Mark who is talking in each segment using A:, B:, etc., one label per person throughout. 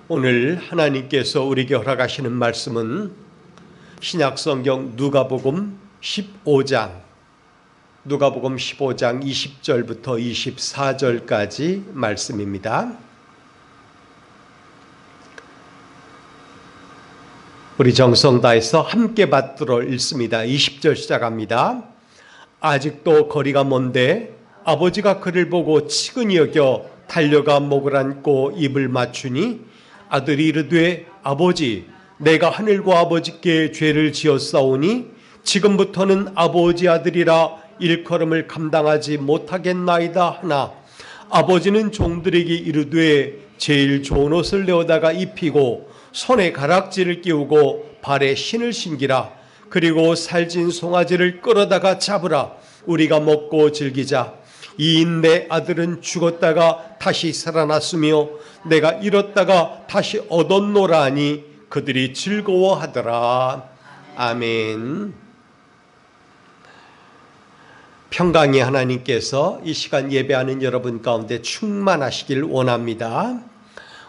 A: 오늘 하나님께서 우리에게 허락하시는 말씀은 신약성경 누가복음 15장 20절부터 24절까지 말씀입니다. 우리 정성 다해서 함께 받들어 읽습니다. 20절 시작합니다. 아직도 거리가 먼데 아버지가 그를 보고 치근히 여겨 달려가 목을 안고 입을 맞추니 아들이 이르되 아버지 내가 하늘과 아버지께 죄를 지었사오니 지금부터는 아버지 아들이라 일컬음을 감당하지 못하겠나이다 하나 아버지는 종들에게 이르되 제일 좋은 옷을 내어다가 입히고 손에 가락지를 끼우고 발에 신을 신기라. 그리고 살진 송아지를 끌어다가 잡으라. 우리가 먹고 즐기자. 이인 내 아들은 죽었다가 다시 살아났으며 내가 잃었다가 다시 얻었노라 하니 그들이 즐거워하더라. 아멘. 평강의 하나님께서 이 시간 예배하는 여러분 가운데 충만하시길 원합니다.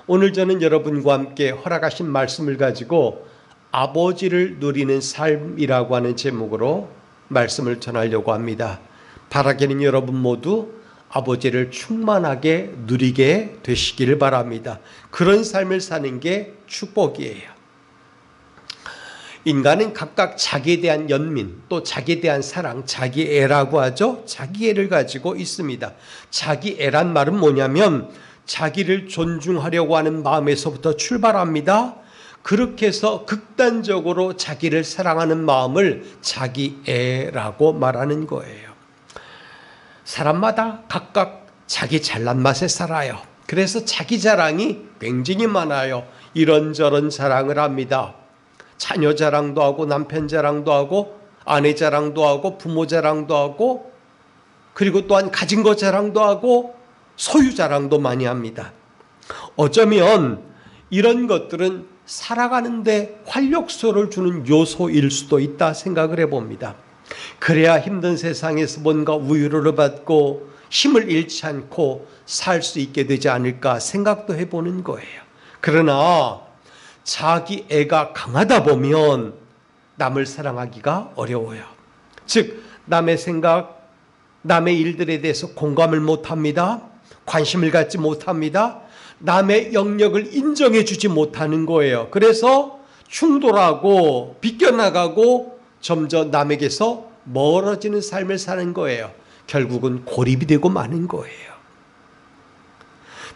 A: 오늘 저는 여러분과 함께 허락하신 말씀을 가지고 아버지를 누리는 삶이라고 하는 제목으로 말씀을 전하려고 합니다. 바라기는 여러분 모두 아버지를 충만하게 누리게 되시기를 바랍니다. 그런 삶을 사는 게 축복이에요. 인간은 각각 자기에 대한 연민, 또 자기에 대한 사랑, 자기애라고 하죠. 자기애를 가지고 있습니다. 자기애란 말은 뭐냐면 자기를 존중하려고 하는 마음에서부터 출발합니다. 그렇게 해서 극단적으로 자기를 사랑하는 마음을 자기애라고 말하는 거예요. 사람마다 각각 자기 잘난 맛에 살아요. 그래서 자기 자랑이 굉장히 많아요. 이런저런 자랑을 합니다. 자녀 자랑도 하고 남편 자랑도 하고 아내 자랑도 하고 부모 자랑도 하고 그리고 또한 가진 것 자랑도 하고 소유 자랑도 많이 합니다. 어쩌면 이런 것들은 살아가는데 활력소를 주는 요소일 수도 있다 생각을 해봅니다. 그래야 힘든 세상에서 뭔가 우유를 받고 힘을 잃지 않고 살 수 있게 되지 않을까 생각도 해보는 거예요. 그러나 자기 애가 강하다 보면 남을 사랑하기가 어려워요. 즉 남의 생각, 남의 일들에 대해서 공감을 못합니다. 관심을 갖지 못합니다. 남의 영역을 인정해 주지 못하는 거예요. 그래서 충돌하고 비껴나가고 점점 남에게서 멀어지는 삶을 사는 거예요. 결국은 고립이 되고 마는 거예요.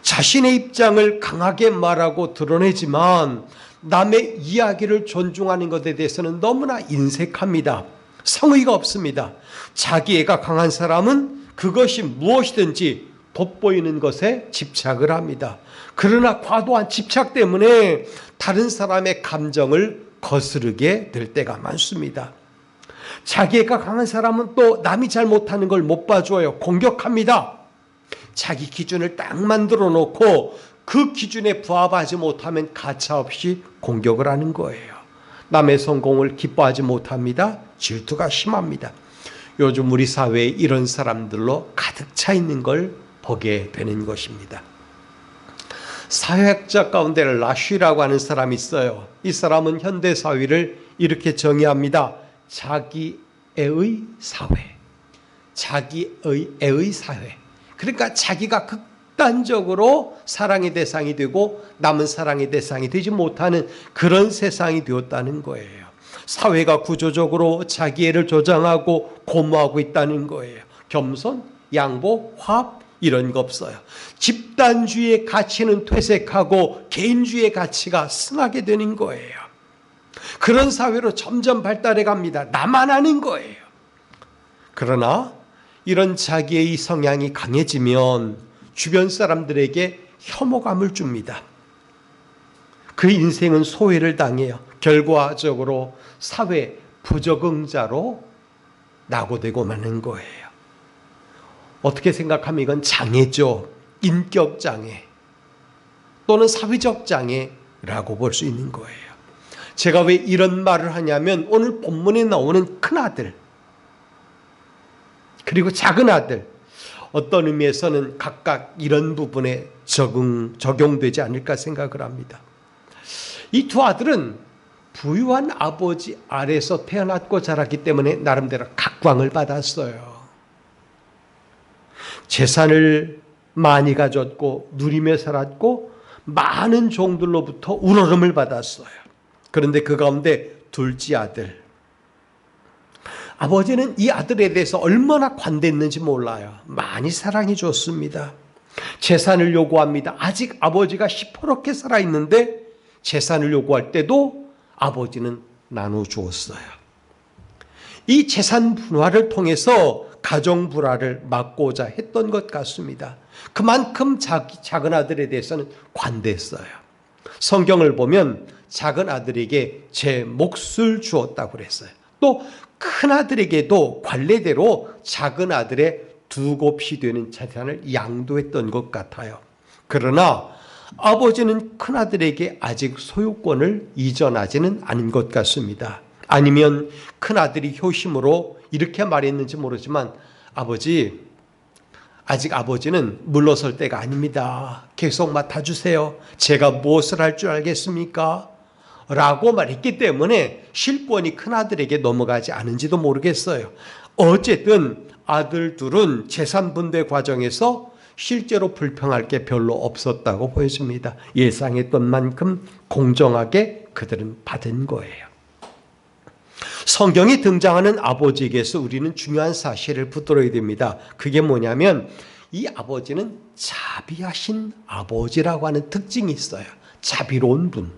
A: 자신의 입장을 강하게 말하고 드러내지만 남의 이야기를 존중하는 것에 대해서는 너무나 인색합니다. 성의가 없습니다. 자기애가 강한 사람은 그것이 무엇이든지 돋보이는 것에 집착을 합니다. 그러나 과도한 집착 때문에 다른 사람의 감정을 거스르게 될 때가 많습니다. 자기애가 강한 사람은 또 남이 잘 못하는 걸 못 봐줘요. 공격합니다. 자기 기준을 딱 만들어 놓고 그 기준에 부합하지 못하면 가차없이 공격을 하는 거예요. 남의 성공을 기뻐하지 못합니다. 질투가 심합니다. 요즘 우리 사회에 이런 사람들로 가득 차 있는 걸 보게 되는 것입니다. 사회학자 가운데 라쉬라고 하는 사람이 있어요. 이 사람은 현대 사회를 이렇게 정의합니다. 자기애의 사회. 자기애의 사회. 그러니까 자기가 극단적으로 사랑의 대상이 되고 남은 사랑의 대상이 되지 못하는 그런 세상이 되었다는 거예요. 사회가 구조적으로 자기애를 조장하고 고무하고 있다는 거예요. 겸손, 양보, 화합 이런 거 없어요. 집단주의의 가치는 퇴색하고 개인주의의 가치가 승하게 되는 거예요. 그런 사회로 점점 발달해 갑니다. 나만 아는 거예요. 그러나 이런 자기의 성향이 강해지면 주변 사람들에게 혐오감을 줍니다. 그 인생은 소외를 당해요. 결과적으로 사회 부적응자로 낙오되고 마는 거예요. 어떻게 생각하면 이건 장애죠. 인격 장애 또는 사회적 장애라고 볼 수 있는 거예요. 제가 왜 이런 말을 하냐면 오늘 본문에 나오는 큰아들 그리고 작은 아들 어떤 의미에서는 각각 이런 부분에 적용되지 않을까 생각을 합니다. 이 두 아들은 부유한 아버지 아래서 태어났고 자랐기 때문에 나름대로 각광을 받았어요. 재산을 많이 가졌고 누리며 살았고 많은 종들로부터 우러름을 받았어요. 그런데 그 가운데 둘째 아들, 아버지는 이 아들에 대해서 얼마나 관대했는지 몰라요. 많이 사랑해 줬습니다. 재산을 요구합니다. 아직 아버지가 시퍼렇게 살아있는데 재산을 요구할 때도 아버지는 나눠주었어요. 이 재산 분화를 통해서 가정 불화를 막고자 했던 것 같습니다. 그만큼 작은 아들에 대해서는 관대했어요. 성경을 보면 작은 아들에게 제 몫을 주었다고 그랬어요. 또 큰 아들에게도 관례대로 작은 아들의 2곱이 되는 재산을 양도했던 것 같아요. 그러나 아버지는 큰 아들에게 아직 소유권을 이전하지는 않은 것 같습니다. 아니면 큰 아들이 효심으로 이렇게 말했는지 모르지만 아버지, 아직 아버지는 물러설 때가 아닙니다. 계속 맡아주세요. 제가 무엇을 할 줄 알겠습니까? 라고 말했기 때문에 실권이 큰아들에게 넘어가지 않은지도 모르겠어요. 어쨌든 아들 둘은 재산 분배 과정에서 실제로 불평할 게 별로 없었다고 보여집니다. 예상했던 만큼 공정하게 그들은 받은 거예요. 성경에 등장하는 아버지에게서 우리는 중요한 사실을 붙들어야 됩니다. 그게 뭐냐면 이 아버지는 자비하신 아버지라고 하는 특징이 있어요. 자비로운 분.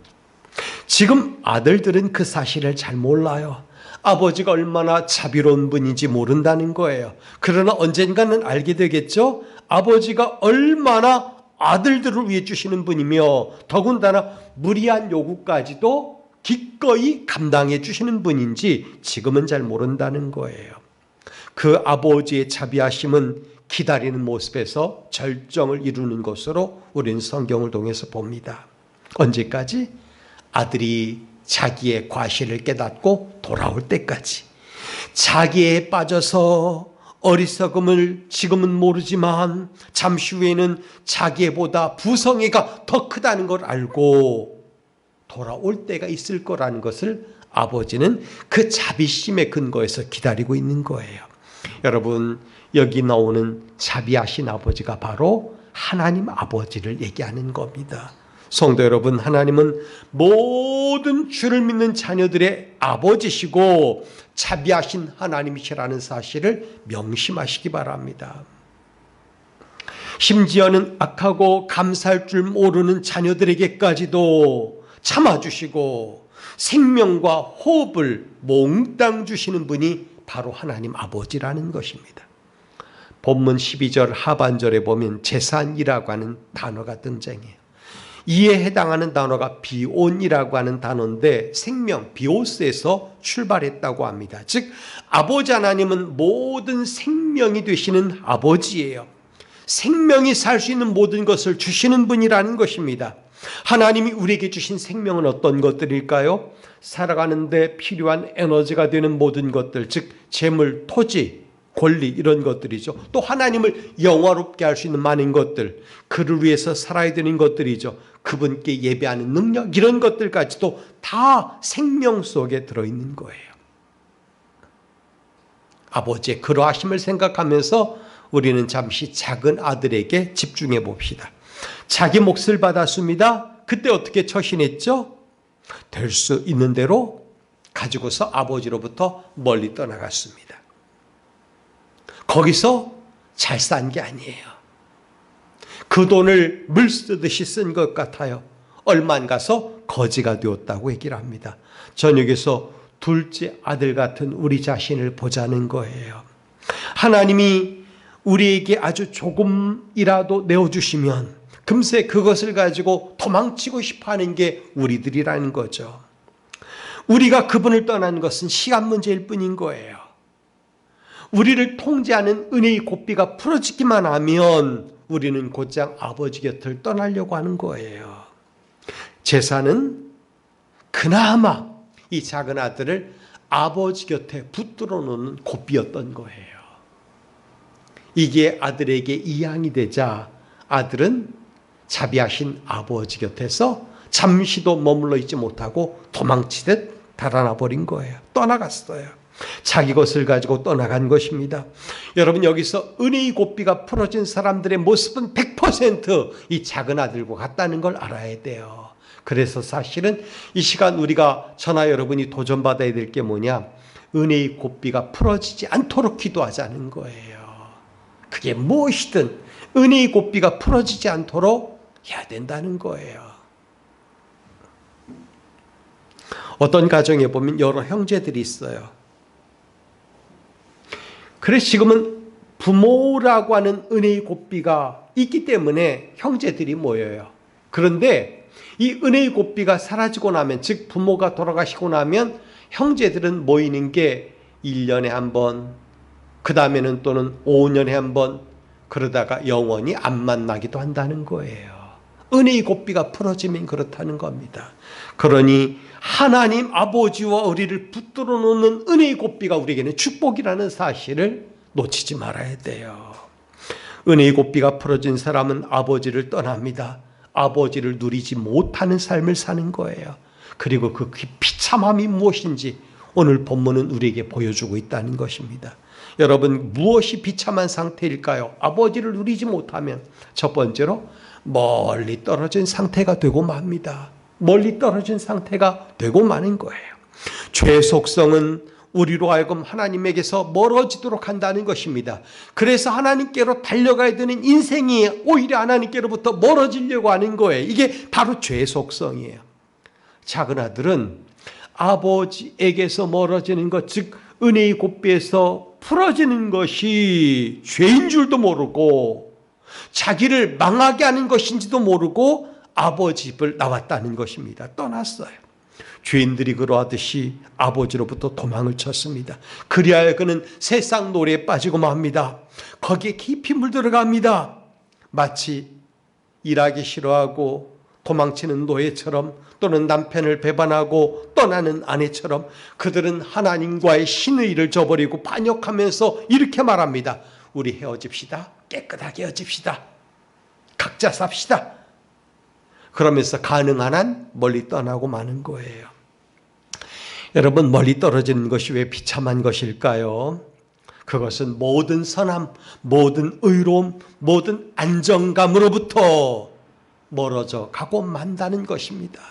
A: 지금 아들들은 그 사실을 잘 몰라요. 아버지가 얼마나 자비로운 분인지 모른다는 거예요. 그러나 언젠가는 알게 되겠죠? 아버지가 얼마나 아들들을 위해 주시는 분이며 더군다나 무리한 요구까지도 기꺼이 감당해 주시는 분인지 지금은 잘 모른다는 거예요. 그 아버지의 자비하심은 기다리는 모습에서 절정을 이루는 것으로 우리는 성경을 통해서 봅니다. 언제까지? 아들이 자기의 과실을 깨닫고 돌아올 때까지. 자기에 빠져서 어리석음을 지금은 모르지만 잠시 후에는 자기보다 부성애가 더 크다는 걸 알고 돌아올 때가 있을 거라는 것을 아버지는 그 자비심의 근거에서 기다리고 있는 거예요. 여러분, 여기 나오는 자비하신 아버지가 바로 하나님 아버지를 얘기하는 겁니다. 성도 여러분, 하나님은 모든 주를 믿는 자녀들의 아버지시고 자비하신 하나님이시라는 사실을 명심하시기 바랍니다. 심지어는 악하고 감사할 줄 모르는 자녀들에게까지도 참아주시고 생명과 호흡을 몽땅 주시는 분이 바로 하나님 아버지라는 것입니다. 본문 12절 하반절에 보면 재산이라고 하는 단어가 등장해요. 이에 해당하는 단어가 비온이라고 하는 단어인데 생명, 비오스에서 출발했다고 합니다. 즉 아버지 하나님은 모든 생명이 되시는 아버지예요. 생명이 살 수 있는 모든 것을 주시는 분이라는 것입니다. 하나님이 우리에게 주신 생명은 어떤 것들일까요? 살아가는 데 필요한 에너지가 되는 모든 것들, 즉 재물, 토지, 권리 이런 것들이죠. 또 하나님을 영화롭게 할 수 있는 많은 것들, 그를 위해서 살아야 되는 것들이죠. 그분께 예배하는 능력 이런 것들까지도 다 생명 속에 들어있는 거예요. 아버지의 그러하심을 생각하면서 우리는 잠시 작은 아들에게 집중해 봅시다. 자기 몫을 받았습니다. 그때 어떻게 처신했죠? 될 수 있는 대로 가지고서 아버지로부터 멀리 떠나갔습니다. 거기서 잘 산 게 아니에요. 그 돈을 물 쓰듯이 쓴 것 같아요. 얼마 안 가서 거지가 되었다고 얘기를 합니다. 저녁에서 둘째 아들 같은 우리 자신을 보자는 거예요. 하나님이 우리에게 아주 조금이라도 내어주시면 금세 그것을 가지고 도망치고 싶어하는 게 우리들이라는 거죠. 우리가 그분을 떠나는 것은 시간 문제일 뿐인 거예요. 우리를 통제하는 은혜의 고삐가 풀어지기만 하면 우리는 곧장 아버지 곁을 떠나려고 하는 거예요. 제사는 그나마 이 작은 아들을 아버지 곁에 붙들어 놓는 고삐였던 거예요. 이게 아들에게 이양이 되자 아들은 자비하신 아버지 곁에서 잠시도 머물러 있지 못하고 도망치듯 달아나 버린 거예요. 떠나갔어요. 자기 것을 가지고 떠나간 것입니다. 여러분, 여기서 은혜의 고삐가 풀어진 사람들의 모습은 100% 이 작은 아들과 같다는 걸 알아야 돼요. 그래서 사실은 이 시간 우리가 저나 여러분이 도전받아야 될 게 뭐냐? 은혜의 고삐가 풀어지지 않도록 기도하자는 거예요. 그게 무엇이든 은혜의 고삐가 풀어지지 않도록 해야 된다는 거예요. 어떤 가정에 보면 여러 형제들이 있어요. 그래서 지금은 부모라고 하는 은혜의 고삐가 있기 때문에 형제들이 모여요. 그런데 이 은혜의 고삐가 사라지고 나면, 즉 부모가 돌아가시고 나면 형제들은 모이는 게 1년에 한 번, 그 다음에는 또는 5년에 한 번, 그러다가 영원히 안 만나기도 한다는 거예요. 은혜의 고삐가 풀어지면 그렇다는 겁니다. 그러니 하나님 아버지와 우리를 붙들어 놓는 은혜의 고삐가 우리에게는 축복이라는 사실을 놓치지 말아야 돼요. 은혜의 고삐가 풀어진 사람은 아버지를 떠납니다. 아버지를 누리지 못하는 삶을 사는 거예요. 그리고 그 비참함이 무엇인지 오늘 본문은 우리에게 보여주고 있다는 것입니다. 여러분, 무엇이 비참한 상태일까요? 아버지를 누리지 못하면 첫 번째로 멀리 떨어진 상태가 되고 맙니다. 멀리 떨어진 상태가 되고 마는 거예요. 죄의 속성은 우리로 하여금 하나님에게서 멀어지도록 한다는 것입니다. 그래서 하나님께로 달려가야 되는 인생이 오히려 하나님께로부터 멀어지려고 하는 거예요. 이게 바로 죄의 속성이에요. 작은 아들은 아버지에게서 멀어지는 것, 즉 은혜의 고삐에서 풀어지는 것이 죄인 줄도 모르고 자기를 망하게 하는 것인지도 모르고 아버지 집을 나왔다는 것입니다. 떠났어요. 죄인들이 그러하듯이 아버지로부터 도망을 쳤습니다. 그리하여 그는 세상 노래에 빠지고 맙니다. 거기에 깊이 물들어갑니다. 마치 일하기 싫어하고 도망치는 노예처럼, 또는 남편을 배반하고 떠나는 아내처럼 그들은 하나님과의 신의를 저버리고 반역하면서 이렇게 말합니다. 우리 헤어집시다. 깨끗하게 헤어집시다. 각자 삽시다. 그러면서 가능한 한 멀리 떠나고 마는 거예요. 여러분, 멀리 떨어지는 것이 왜 비참한 것일까요? 그것은 모든 선함, 모든 의로움, 모든 안정감으로부터 멀어져 가고 만다는 것입니다.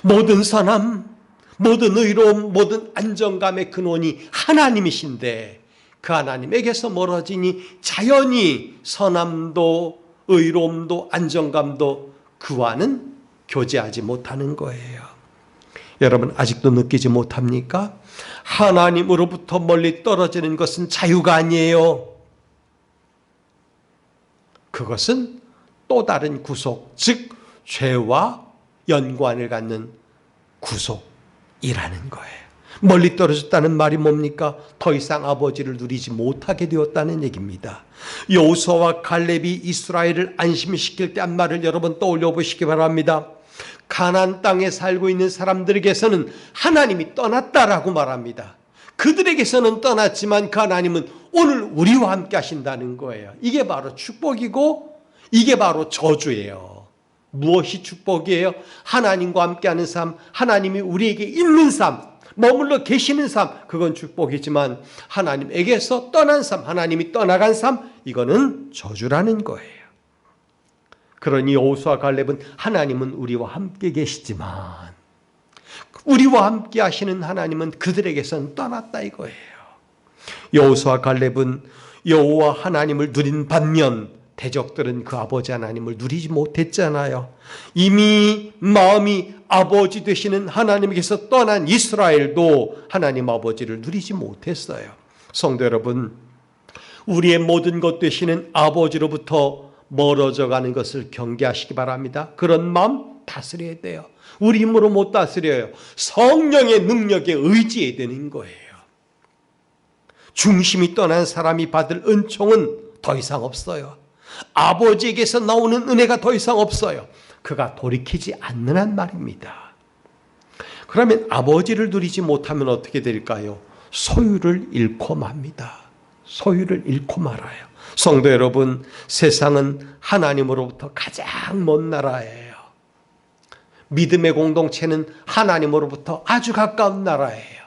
A: 모든 선함, 모든 의로움, 모든 안정감의 근원이 하나님이신데 그 하나님에게서 멀어지니 자연히 선함도 의로움도 안정감도 그와는 교제하지 못하는 거예요. 여러분, 아직도 느끼지 못합니까? 하나님으로부터 멀리 떨어지는 것은 자유가 아니에요. 그것은 또 다른 구속, 즉 죄와 연관을 갖는 구속이라는 거예요. 멀리 떨어졌다는 말이 뭡니까? 더 이상 아버지를 누리지 못하게 되었다는 얘기입니다. 여호수아와 갈렙이 이스라엘을 안심시킬 때 한 말을 여러분 떠올려 보시기 바랍니다. 가나안 땅에 살고 있는 사람들에게서는 하나님이 떠났다라고 말합니다. 그들에게서는 떠났지만 그 하나님은 오늘 우리와 함께 하신다는 거예요. 이게 바로 축복이고 이게 바로 저주예요. 무엇이 축복이에요? 하나님과 함께하는 삶, 하나님이 우리에게 있는 삶, 머물러 계시는 삶, 그건 축복이지만 하나님에게서 떠난 삶, 하나님이 떠나간 삶, 이거는 저주라는 거예요. 그러니 여호수아 갈렙은 하나님은 우리와 함께 계시지만 우리와 함께 하시는 하나님은 그들에게선 떠났다 이거예요. 여호수아 갈렙은 여호와 하나님을 누린 반면 대적들은 그 아버지 하나님을 누리지 못했잖아요. 이미 마음이 아버지 되시는 하나님께서 떠난 이스라엘도 하나님 아버지를 누리지 못했어요. 성도 여러분, 우리의 모든 것 되시는 아버지로부터 멀어져 가는 것을 경계하시기 바랍니다. 그런 마음 다스려야 돼요. 우리 힘으로 못 다스려요. 성령의 능력에 의지해야 되는 거예요. 중심이 떠난 사람이 받을 은총은 더 이상 없어요. 아버지에게서 나오는 은혜가 더 이상 없어요. 그가 돌이키지 않는 한 말입니다. 그러면 아버지를 누리지 못하면 어떻게 될까요? 소유를 잃고 맙니다. 소유를 잃고 말아요. 성도 여러분, 세상은 하나님으로부터 가장 먼 나라예요. 믿음의 공동체는 하나님으로부터 아주 가까운 나라예요.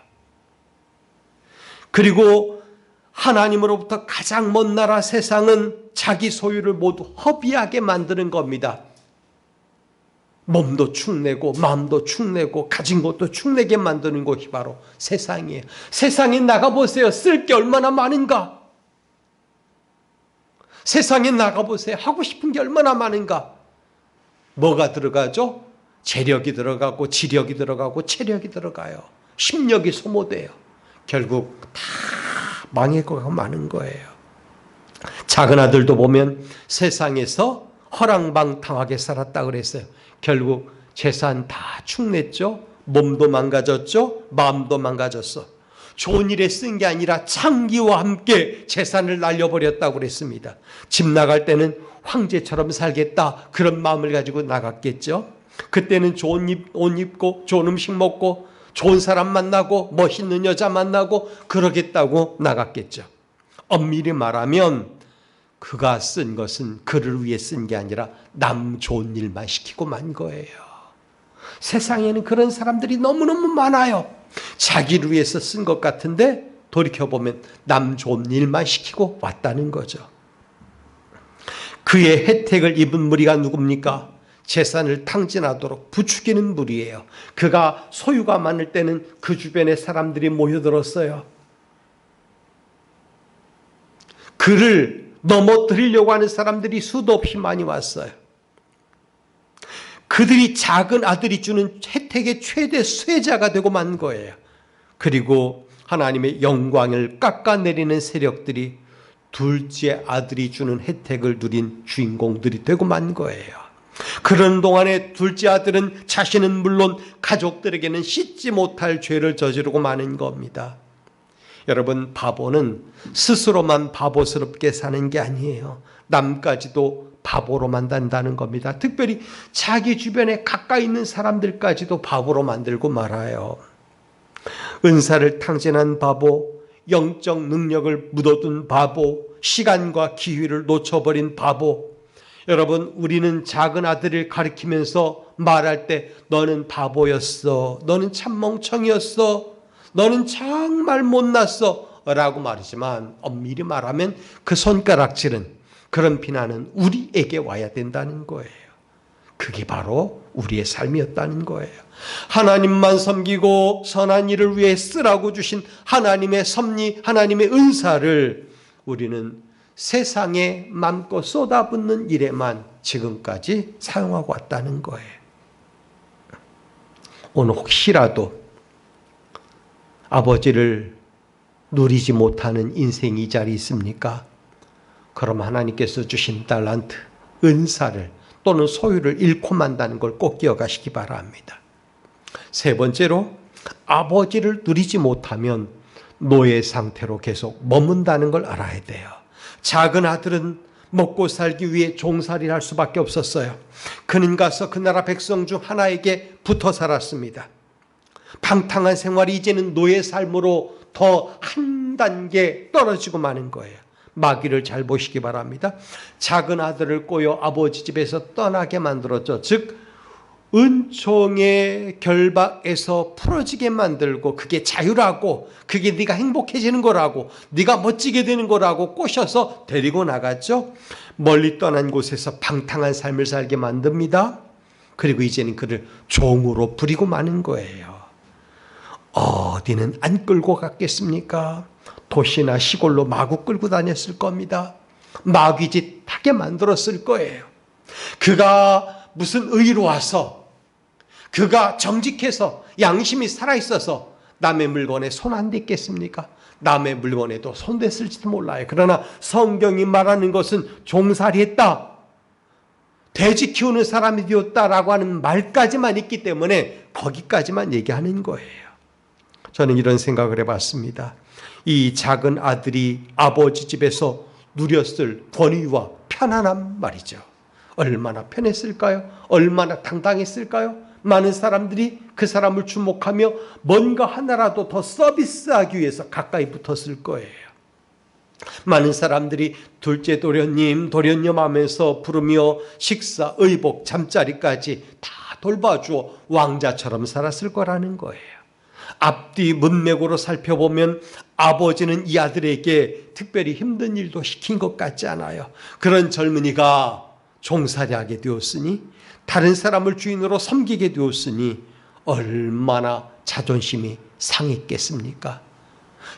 A: 그리고 하나님으로부터 가장 먼 나라 세상은 자기 소유를 모두 허비하게 만드는 겁니다. 몸도 축내고 마음도 축내고 가진 것도 축내게 만드는 것이 바로 세상이에요. 세상에 나가보세요. 쓸 게 얼마나 많은가. 세상에 나가보세요. 하고 싶은 게 얼마나 많은가. 뭐가 들어가죠? 재력이 들어가고 지력이 들어가고 체력이 들어가요. 심력이 소모돼요. 결국 다 망해가고 마는 거예요. 작은 아들도 보면 세상에서 허랑방탕하게 살았다 그랬어요. 결국 재산 다 축냈죠. 몸도 망가졌죠. 마음도 망가졌어. 좋은 일에 쓴 게 아니라 창기와 함께 재산을 날려버렸다고 그랬습니다. 집 나갈 때는 황제처럼 살겠다 그런 마음을 가지고 나갔겠죠. 그때는 좋은 옷 입고 좋은 음식 먹고 좋은 사람 만나고 멋있는 여자 만나고 그러겠다고 나갔겠죠. 엄밀히 말하면 그가 쓴 것은 그를 위해 쓴 게 아니라 남 좋은 일만 시키고 만 거예요. 세상에는 그런 사람들이 너무너무 많아요. 자기를 위해서 쓴 것 같은데 돌이켜보면 남 좋은 일만 시키고 왔다는 거죠. 그의 혜택을 입은 무리가 누굽니까? 재산을 탕진하도록 부추기는 무리예요. 그가 소유가 많을 때는 그 주변에 사람들이 모여들었어요. 그를 넘어뜨리려고 하는 사람들이 수도 없이 많이 왔어요. 그들이 작은 아들이 주는 혜택의 최대 수혜자가 되고 만 거예요. 그리고 하나님의 영광을 깎아내리는 세력들이 둘째 아들이 주는 혜택을 누린 주인공들이 되고 만 거예요. 그런 동안에 둘째 아들은 자신은 물론 가족들에게는 씻지 못할 죄를 저지르고 마는 겁니다. 여러분, 바보는 스스로만 바보스럽게 사는 게 아니에요. 남까지도 바보로 만든다는 겁니다. 특별히 자기 주변에 가까이 있는 사람들까지도 바보로 만들고 말아요. 은사를 탕진한 바보, 영적 능력을 묻어둔 바보, 시간과 기회를 놓쳐버린 바보. 여러분, 우리는 작은 아들을 가리키면서 말할 때 너는 바보였어, 너는 참 멍청이었어, 너는 정말 못났어 라고 말하지만 엄밀히 말하면 그 손가락질은, 그런 비난은 우리에게 와야 된다는 거예요. 그게 바로 우리의 삶이었다는 거예요. 하나님만 섬기고 선한 일을 위해 쓰라고 주신 하나님의 섭리, 하나님의 은사를 우리는 세상에 맘껏 쏟아붓는 일에만 지금까지 사용하고 왔다는 거예요. 오늘 혹시라도 아버지를 누리지 못하는 인생이 이 자리에 있습니까? 그럼 하나님께서 주신 달란트, 은사를 또는 소유를 잃고 만다는 걸 꼭 기억하시기 바랍니다. 세 번째로, 아버지를 누리지 못하면 노예 상태로 계속 머문다는 걸 알아야 돼요. 작은 아들은 먹고 살기 위해 종살이를 할 수밖에 없었어요. 그는 가서 그 나라 백성 중 하나에게 붙어 살았습니다. 방탕한 생활이 이제는 노예 삶으로 더 한 단계 떨어지고 마는 거예요. 마귀를 잘 보시기 바랍니다. 작은 아들을 꼬여 아버지 집에서 떠나게 만들었죠. 즉 은총의 결박에서 풀어지게 만들고, 그게 자유라고, 그게 네가 행복해지는 거라고, 네가 멋지게 되는 거라고 꼬셔서 데리고 나갔죠. 멀리 떠난 곳에서 방탕한 삶을 살게 만듭니다. 그리고 이제는 그를 종으로 부리고 마는 거예요. 어디는 안 끌고 갔겠습니까? 도시나 시골로 마구 끌고 다녔을 겁니다. 마귀짓 하게 만들었을 거예요. 그가 무슨 의로와서, 그가 정직해서, 양심이 살아있어서 남의 물건에 손 안 댔겠습니까? 남의 물건에도 손 댔을지도 몰라요. 그러나 성경이 말하는 것은 종살이했다, 돼지 키우는 사람이 되었다라고 하는 말까지만 있기 때문에 거기까지만 얘기하는 거예요. 저는 이런 생각을 해봤습니다. 이 작은 아들이 아버지 집에서 누렸을 권위와 편안함 말이죠. 얼마나 편했을까요? 얼마나 당당했을까요? 많은 사람들이 그 사람을 주목하며 뭔가 하나라도 더 서비스하기 위해서 가까이 붙었을 거예요. 많은 사람들이 둘째 도련님, 도련님 하면서 부르며 식사, 의복, 잠자리까지 다 돌봐주어 왕자처럼 살았을 거라는 거예요. 앞뒤 문맥으로 살펴보면 아버지는 이 아들에게 특별히 힘든 일도 시킨 것 같지 않아요. 그런 젊은이가 종살이하게 되었으니, 다른 사람을 주인으로 섬기게 되었으니 얼마나 자존심이 상했겠습니까?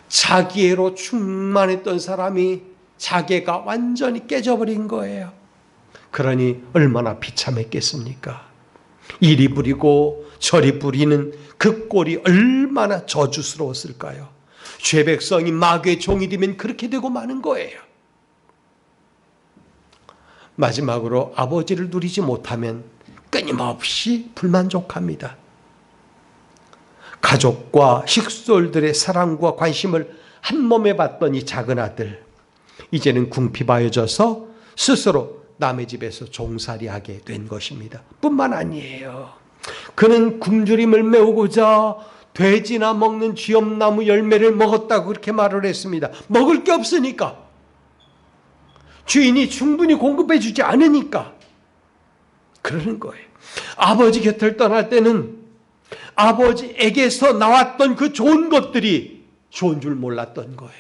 A: 자기애로 충만했던 사람이 자기가 완전히 깨져버린 거예요. 그러니 얼마나 비참했겠습니까? 이리 부리고 저리 부리는 그 꼴이 얼마나 저주스러웠을까요? 죄 백성이 마귀의 종이 되면 그렇게 되고 마는 거예요. 마지막으로 아버지를 누리지 못하면 끊임없이 불만족합니다. 가족과 식솔들의 사랑과 관심을 한 몸에 받던 이 작은 아들, 이제는 궁핍하여져서 스스로 남의 집에서 종살이하게 된 것입니다. 뿐만 아니에요. 그는 굶주림을 메우고자 돼지나 먹는 쥐엄나무 열매를 먹었다고 그렇게 말을 했습니다. 먹을 게 없으니까, 주인이 충분히 공급해 주지 않으니까 그러는 거예요. 아버지 곁을 떠날 때는 아버지에게서 나왔던 그 좋은 것들이 좋은 줄 몰랐던 거예요.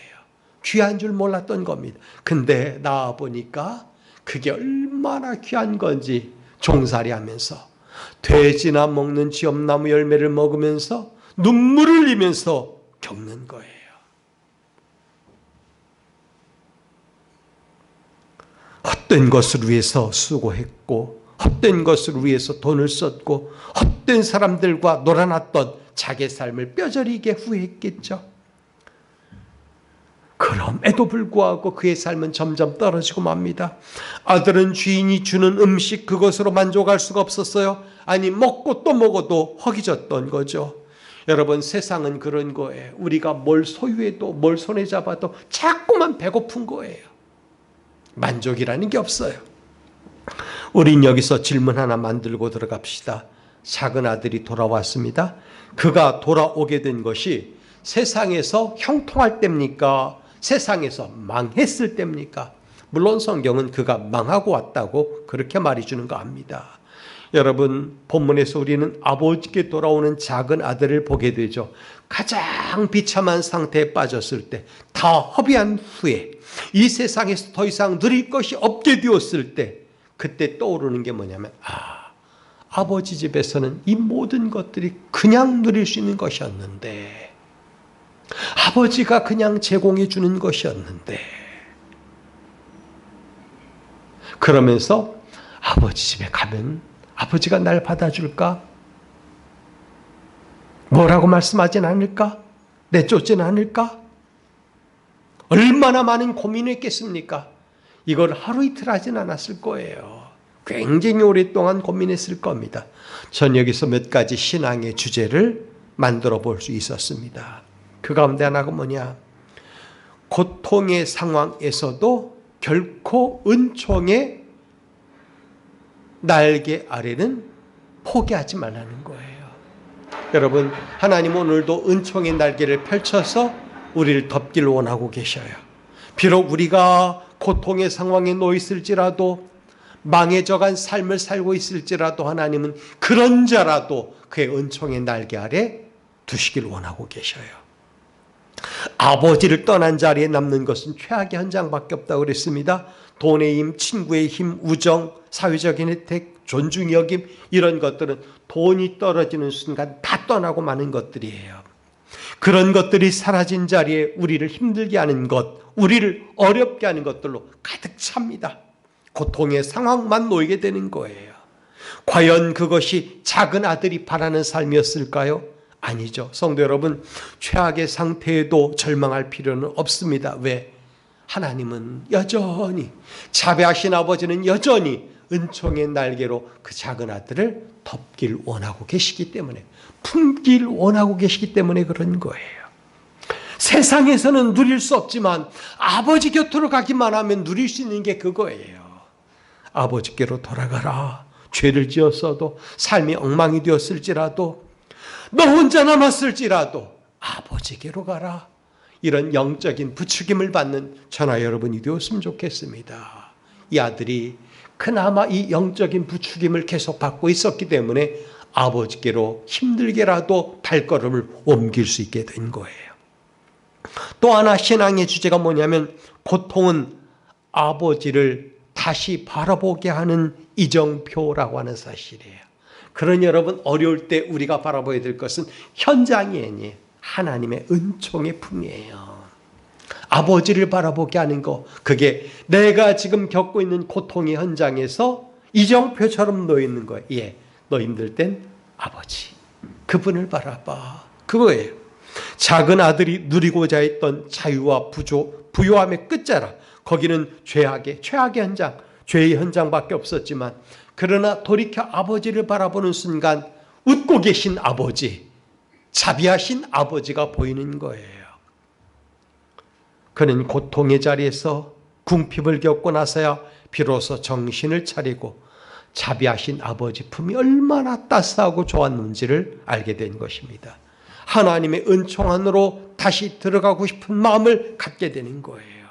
A: 귀한 줄 몰랐던 겁니다. 근데 나와 보니까 그게 얼마나 귀한 건지 종살이 하면서 돼지나 먹는 쥐엄나무 열매를 먹으면서 눈물을 흘리면서 겪는 거예요. 헛된 것을 위해서 수고했고, 헛된 것을 위해서 돈을 썼고, 헛된 사람들과 놀아났던 자기의 삶을 뼈저리게 후회했겠죠. 그럼에도 불구하고 그의 삶은 점점 떨어지고 맙니다. 아들은 주인이 주는 음식 그것으로 만족할 수가 없었어요. 아니, 먹고 또 먹어도 허기졌던 거죠. 여러분, 세상은 그런 거예요. 우리가 뭘 소유해도 뭘 손에 잡아도 자꾸만 배고픈 거예요. 만족이라는 게 없어요. 우린 여기서 질문 하나 만들고 들어갑시다. 작은 아들이 돌아왔습니다. 그가 돌아오게 된 것이 세상에서 형통할 때입니까? 세상에서 망했을 때입니까? 물론 성경은 그가 망하고 왔다고 그렇게 말해주는 거 압니다. 여러분, 본문에서 우리는 아버지께 돌아오는 작은 아들을 보게 되죠. 가장 비참한 상태에 빠졌을 때, 다 허비한 후에, 이 세상에서 더 이상 누릴 것이 없게 되었을 때, 그때 떠오르는 게 뭐냐면, 아버지 집에서는 이 모든 것들이 그냥 누릴 수 있는 것이었는데, 아버지가 그냥 제공해 주는 것이었는데, 그러면서 아버지 집에 가면 아버지가 날 받아줄까? 뭐라고 말씀하진 않을까? 내쫓진 않을까? 얼마나 많은 고민했겠습니까? 이걸 하루 이틀 하진 않았을 거예요. 굉장히 오랫동안 고민했을 겁니다. 전 여기서 몇 가지 신앙의 주제를 만들어 볼 수 있었습니다. 그 가운데 하나가 뭐냐? 고통의 상황에서도 결코 은총의 날개 아래는 포기하지 말라는 거예요. 여러분, 하나님 오늘도 은총의 날개를 펼쳐서 우리를 덮기를 원하고 계셔요. 비록 우리가 고통의 상황에 놓여 있을지라도, 망해져간 삶을 살고 있을지라도 하나님은 그런 자라도 그의 은총의 날개 아래 두시길 원하고 계셔요. 아버지를 떠난 자리에 남는 것은 최악의 현장밖에 없다고 그랬습니다. 돈의 힘, 친구의 힘, 우정, 사회적인 혜택, 존중 여김, 이런 것들은 돈이 떨어지는 순간 다 떠나고 마는 것들이에요. 그런 것들이 사라진 자리에 우리를 힘들게 하는 것, 우리를 어렵게 하는 것들로 가득 찹니다. 고통의 상황만 놓이게 되는 거예요. 과연 그것이 작은 아들이 바라는 삶이었을까요? 아니죠. 성도 여러분, 최악의 상태에도 절망할 필요는 없습니다. 왜? 하나님은 여전히, 자비하신 아버지는 여전히 은총의 날개로 그 작은 아들을 덮길 원하고 계시기 때문에, 품길 원하고 계시기 때문에 그런 거예요. 세상에서는 누릴 수 없지만 아버지 곁으로 가기만 하면 누릴 수 있는 게 그거예요. 아버지께로 돌아가라. 죄를 지었어도, 삶이 엉망이 되었을지라도, 너 혼자 남았을지라도 아버지께로 가라. 이런 영적인 부추김을 받는 저나 여러분이 되었으면 좋겠습니다. 이 아들이 그나마 이 영적인 부추김을 계속 받고 있었기 때문에 아버지께로 힘들게라도 발걸음을 옮길 수 있게 된 거예요. 또 하나 신앙의 주제가 뭐냐면 고통은 아버지를 다시 바라보게 하는 이정표라고 하는 사실이에요. 그러니 여러분, 어려울 때 우리가 바라봐야 될 것은 현장이 아니에요. 하나님의 은총의 품이에요. 아버지를 바라보게 하는 거, 그게 내가 지금 겪고 있는 고통의 현장에서 이정표처럼 놓여 있는 거예요. 예, 너 힘들 땐 아버지, 그분을 바라봐. 그거예요. 작은 아들이 누리고자 했던 자유와 부요함의 끝자락, 거기는 최악의 현장, 죄의 현장밖에 없었지만, 그러나 돌이켜 아버지를 바라보는 순간 웃고 계신 아버지, 자비하신 아버지가 보이는 거예요. 그는 고통의 자리에서 궁핍을 겪고 나서야 비로소 정신을 차리고 자비하신 아버지 품이 얼마나 따스하고 좋았는지를 알게 된 것입니다. 하나님의 은총 안으로 다시 들어가고 싶은 마음을 갖게 되는 거예요.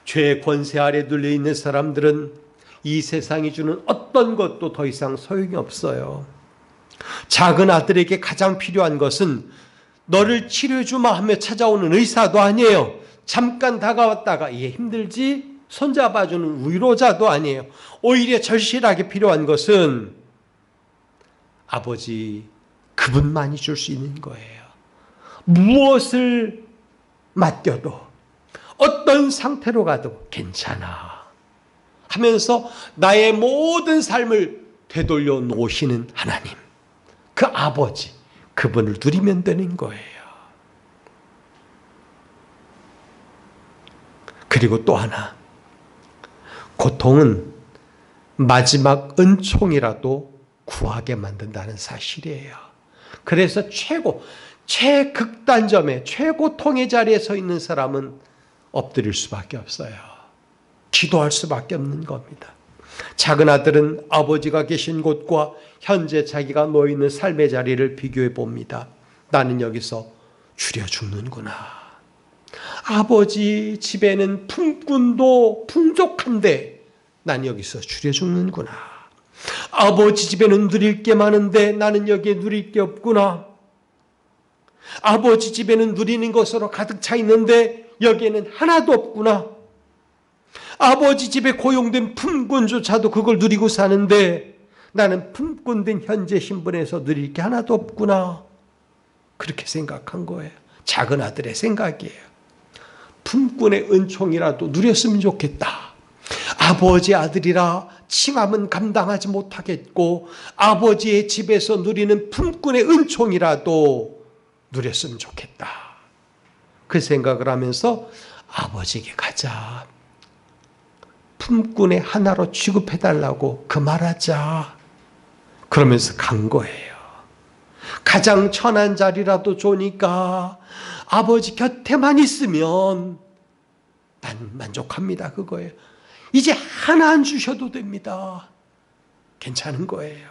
A: 죄의 권세 아래 눌려 있는 사람들은 이 세상이 주는 어떤 것도 더 이상 소용이 없어요. 작은 아들에게 가장 필요한 것은 너를 치료해주마 하며 찾아오는 의사도 아니에요. 잠깐 다가왔다가 얘 힘들지? 손잡아주는 위로자도 아니에요. 오히려 절실하게 필요한 것은 아버지, 그분만이 줄 수 있는 거예요. 무엇을 맡겨도, 어떤 상태로 가도 괜찮아 하면서 나의 모든 삶을 되돌려 놓으시는 하나님, 그 아버지, 그분을 누리면 되는 거예요. 그리고 또 하나, 고통은 마지막 은총이라도 구하게 만든다는 사실이에요. 그래서 최극단점에, 최고통의 자리에 서 있는 사람은 엎드릴 수밖에 없어요. 기도할 수밖에 없는 겁니다. 작은 아들은 아버지가 계신 곳과 현재 자기가 놓여 있는 삶의 자리를 비교해 봅니다. 나는 여기서 줄여 죽는구나. 아버지 집에는 품꾼도 풍족한데 난 여기서 줄여 죽는구나. 아버지 집에는 누릴 게 많은데 나는 여기에 누릴 게 없구나. 아버지 집에는 누리는 것으로 가득 차 있는데 여기에는 하나도 없구나. 아버지 집에 고용된 품꾼조차도 그걸 누리고 사는데 나는 품꾼된 현재 신분에서 누릴 게 하나도 없구나. 그렇게 생각한 거예요. 작은 아들의 생각이에요. 품꾼의 은총이라도 누렸으면 좋겠다. 아버지 아들이라 칭함은 감당하지 못하겠고 아버지의 집에서 누리는 품꾼의 은총이라도 누렸으면 좋겠다. 그 생각을 하면서 아버지에게 가자. 품꾼의 하나로 취급해달라고 그 말하자. 그러면서 간 거예요. 가장 천한 자리라도 좋으니까 아버지 곁에만 있으면 난 만족합니다. 그거예요. 이제 하나 안 주셔도 됩니다. 괜찮은 거예요.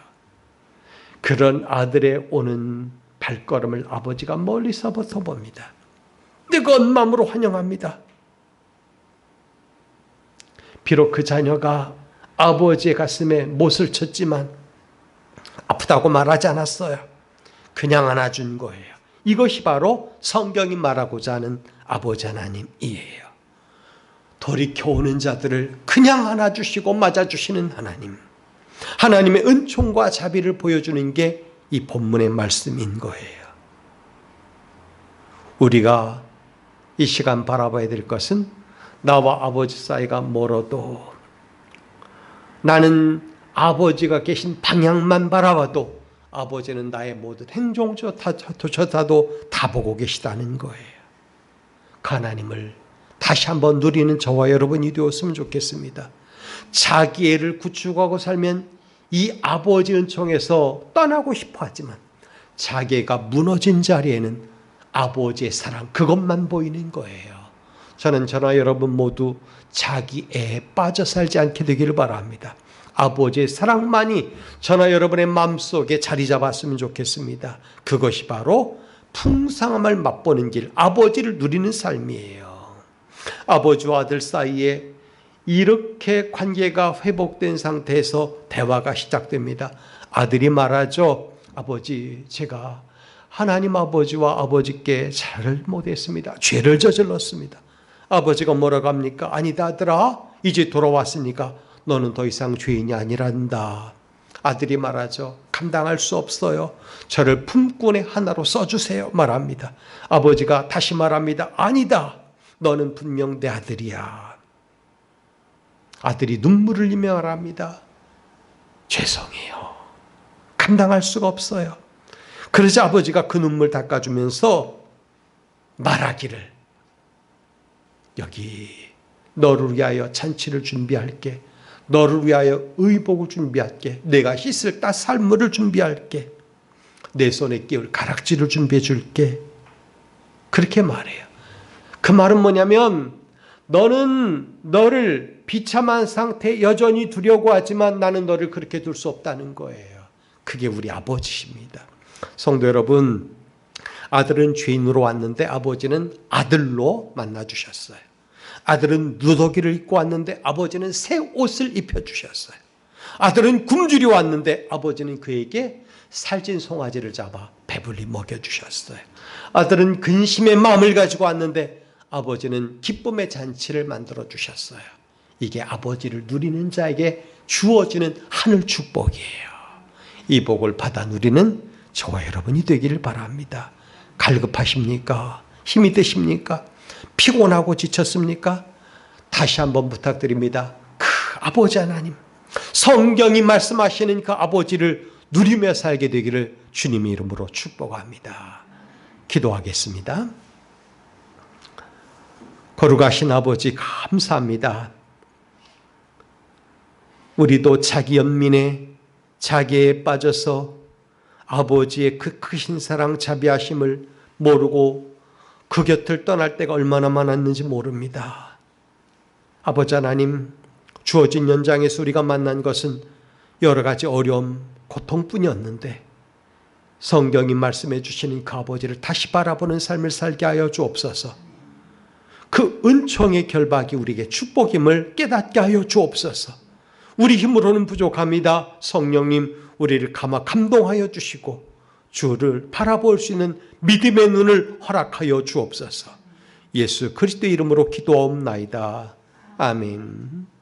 A: 그런 아들의 오는 발걸음을 아버지가 멀리서부터 봅니다. 뜨거운 마음으로 환영합니다. 비록 그 자녀가 아버지의 가슴에 못을 쳤지만 아프다고 말하지 않았어요. 그냥 안아준 거예요. 이것이 바로 성경이 말하고자 하는 아버지 하나님이에요. 돌이켜 오는 자들을 그냥 안아주시고 맞아주시는 하나님. 하나님의 은총과 자비를 보여주는 게 이 본문의 말씀인 거예요. 우리가 이 시간 바라봐야 될 것은 나와 아버지 사이가 멀어도 나는 아버지가 계신 방향만 바라봐도 아버지는 나의 모든 행동조차도 다 보고 계시다는 거예요. 그 하나님을 다시 한번 누리는 저와 여러분이 되었으면 좋겠습니다. 자기 애를 구축하고 살면 이 아버지 은총에서 떠나고 싶어 하지만 자기가 무너진 자리에는 아버지의 사랑 그것만 보이는 거예요. 저는 저나 여러분 모두 자기 애에 빠져 살지 않게 되기를 바랍니다. 아버지의 사랑만이 저나 여러분의 마음속에 자리 잡았으면 좋겠습니다. 그것이 바로 풍성함을 맛보는 길, 아버지를 누리는 삶이에요. 아버지와 아들 사이에 이렇게 관계가 회복된 상태에서 대화가 시작됩니다. 아들이 말하죠. 아버지, 제가 하나님 아버지와 아버지께 잘을 못했습니다. 죄를 저질렀습니다. 아버지가 뭐라고 합니까? 아니다 아들아, 이제 돌아왔으니까 너는 더 이상 죄인이 아니란다. 아들이 말하죠. 감당할 수 없어요. 저를 품꾼의 하나로 써주세요. 말합니다. 아버지가 다시 말합니다. 아니다. 너는 분명 내 아들이야. 아들이 눈물을 흘리며 말합니다. 죄송해요. 감당할 수가 없어요. 그러자 아버지가 그 눈물 닦아주면서 말하기를, 여기 너를 위하여 잔치를 준비할게. 너를 위하여 의복을 준비할게. 내가 씻을 쌀물을 준비할게. 내 손에 끼울 가락지를 준비해 줄게. 그렇게 말해요. 그 말은 뭐냐면, 너는 너를 비참한 상태에 여전히 두려고 하지만 나는 너를 그렇게 둘 수 없다는 거예요. 그게 우리 아버지십니다. 성도 여러분, 아들은 죄인으로 왔는데 아버지는 아들로 만나주셨어요. 아들은 누더기를 입고 왔는데 아버지는 새 옷을 입혀주셨어요. 아들은 굶주려 왔는데 아버지는 그에게 살찐 송아지를 잡아 배불리 먹여주셨어요. 아들은 근심의 마음을 가지고 왔는데 아버지는 기쁨의 잔치를 만들어주셨어요. 이게 아버지를 누리는 자에게 주어지는 하늘 축복이에요. 이 복을 받아 누리는 저와 여러분이 되기를 바랍니다. 갈급하십니까? 힘이 드십니까? 피곤하고 지쳤습니까? 다시 한번 부탁드립니다. 그 아버지 하나님, 성경이 말씀하시는 그 아버지를 누리며 살게 되기를 주님의 이름으로 축복합니다. 기도하겠습니다. 거룩하신 아버지, 감사합니다. 우리도 자기 연민에 자기에 빠져서 아버지의 그 크신 사랑 자비하심을 모르고 그 곁을 떠날 때가 얼마나 많았는지 모릅니다. 아버지 하나님, 주어진 연장에서 우리가 만난 것은 여러 가지 어려움, 고통뿐이었는데 성경이 말씀해 주시는 그 아버지를 다시 바라보는 삶을 살게 하여 주옵소서. 그 은총의 결박이 우리에게 축복임을 깨닫게 하여 주옵소서. 우리 힘으로는 부족합니다. 성령님, 우리를 감동하여 주시고 주를 바라볼 수 있는 믿음의 눈을 허락하여 주옵소서. 예수 그리스도 이름으로 기도하옵나이다. 아멘.